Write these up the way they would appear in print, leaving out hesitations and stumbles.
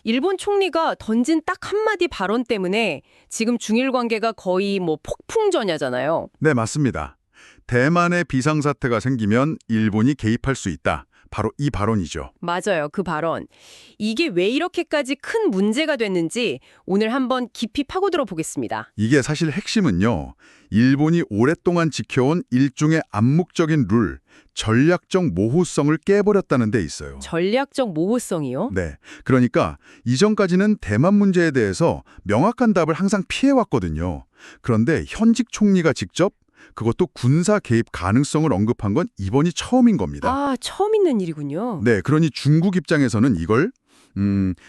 일본 총리가 던진 딱 한마디 발언 때문에 지금 중일 관계가 거의 뭐 폭풍전야잖아요. 네, 맞습니다. 대만의 비상사태가 생기면 일본이 개입할 수 있다. 바로 이 발언이죠. 맞아요, 그 발언. 이게 왜 이렇게까지 큰 문제가 됐는지 오늘 한번 깊이 파고들어 보겠습니다. 이게 사실 핵심은요. 일본이 오랫동안 지켜온 일종의 암묵적인 룰, 전략적 모호성을 깨버렸다는 데 있어요. 전략적 모호성이요? 네. 그러니까 이전까지는 대만 문제에 대해서 명확한 답을 항상 피해왔거든요. 그런데 현직 총리가 직접 그것도 군사 개입 가능성을 언급한 건 이번이 처음인 겁니다. 아, 처음 있는 일이군요. 네, 그러니 중국 입장에서는 이걸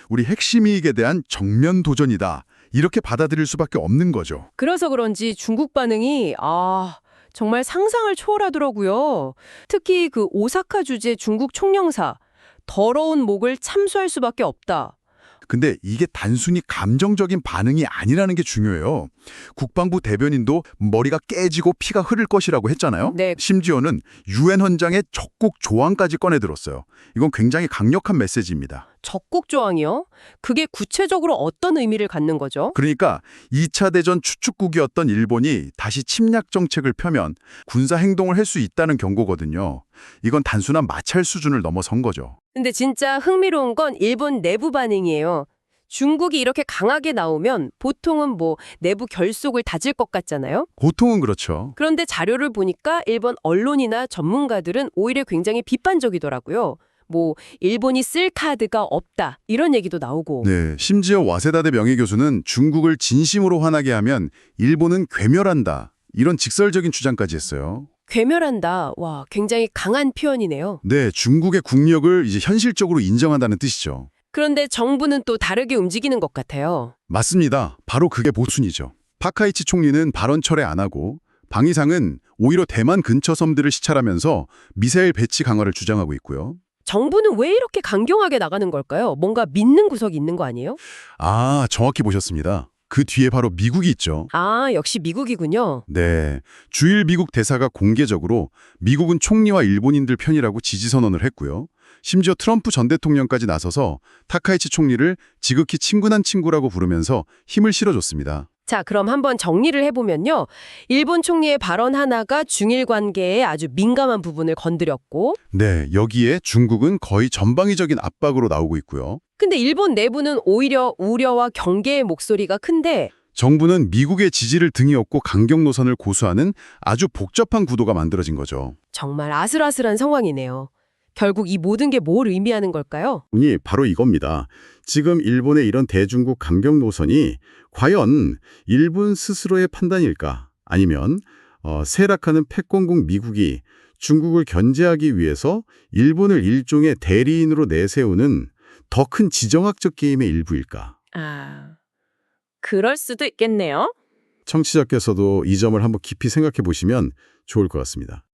우리 핵심 이익에 대한 정면 도전이다. 이렇게 받아들일 수밖에 없는 거죠. 그래서 그런지 중국 반응이 정말 상상을 초월하더라고요. 특히 그 오사카 주재 중국 총영사 더러운 목을 참수할 수밖에 없다. 근데 이게 단순히 감정적인 반응이 아니라는 게 중요해요. 국방부 대변인도 머리가 깨지고 피가 흐를 것이라고 했잖아요. 네. 심지어는 유엔 헌장의 적국 조항까지 꺼내들었어요. 이건 굉장히 강력한 메시지입니다. 적국 조항이요? 그게 구체적으로 어떤 의미를 갖는 거죠? 그러니까 2차 대전 추축국이었던 일본이 다시 침략 정책을 펴면 군사 행동을 할 수 있다는 경고거든요. 이건 단순한 마찰 수준을 넘어선 거죠. 근데 진짜 흥미로운 건 일본 내부 반응이에요. 중국이 이렇게 강하게 나오면 보통은 뭐 내부 결속을 다질 것 같잖아요. 고통은 그렇죠. 그런데 자료를 보니까 일본 언론이나 전문가들은 오히려 굉장히 비판적이더라고요. 뭐 일본이 쓸 카드가 없다 이런 얘기도 나오고. 네, 심지어 와세다대 명예교수는 중국을 진심으로 화나게 하면 일본은 괴멸한다. 이런 직설적인 주장까지 했어요. 괴멸한다. 와, 굉장히 강한 표현이네요. 네, 중국의 국력을 이제 현실적으로 인정한다는 뜻이죠. 그런데 정부는 또 다르게 움직이는 것 같아요. 맞습니다. 바로 그게 모순이죠. 파카이치 총리는 발언 철회 안 하고 방위상은 오히려 대만 근처 섬들을 시찰하면서 미사일 배치 강화를 주장하고 있고요. 정부는 왜 이렇게 강경하게 나가는 걸까요? 뭔가 믿는 구석이 있는 거 아니에요? 아, 정확히 보셨습니다. 그 뒤에 바로 미국이 있죠. 아, 역시 미국이군요. 네, 주일 미국 대사가 공개적으로 미국은 총리와 일본인들 편이라고 지지선언을 했고요. 심지어 트럼프 전 대통령까지 나서서 타카이치 총리를 지극히 친근한 친구라고 부르면서 힘을 실어줬습니다. 자, 그럼 한번 정리를 해보면요. 일본 총리의 발언 하나가 중일 관계에 아주 민감한 부분을 건드렸고, 네, 여기에 중국은 거의 전방위적인 압박으로 나오고 있고요. 근데 일본 내부는 오히려 우려와 경계의 목소리가 큰데, 정부는 미국의 지지를 등에 업고 강경 노선을 고수하는 아주 복잡한 구도가 만들어진 거죠. 정말 아슬아슬한 상황이네요. 결국 이 모든 게 뭘 의미하는 걸까요? 이 바로 이겁니다. 지금 일본의 이런 대중국 강경 노선이 과연 일본 스스로의 판단일까? 아니면 세락하는 패권국 미국이 중국을 견제하기 위해서 일본을 일종의 대리인으로 내세우는 더 큰 지정학적 게임의 일부일까? 아, 그럴 수도 있겠네요. 청취자께서도 이 점을 한번 깊이 생각해 보시면 좋을 것 같습니다.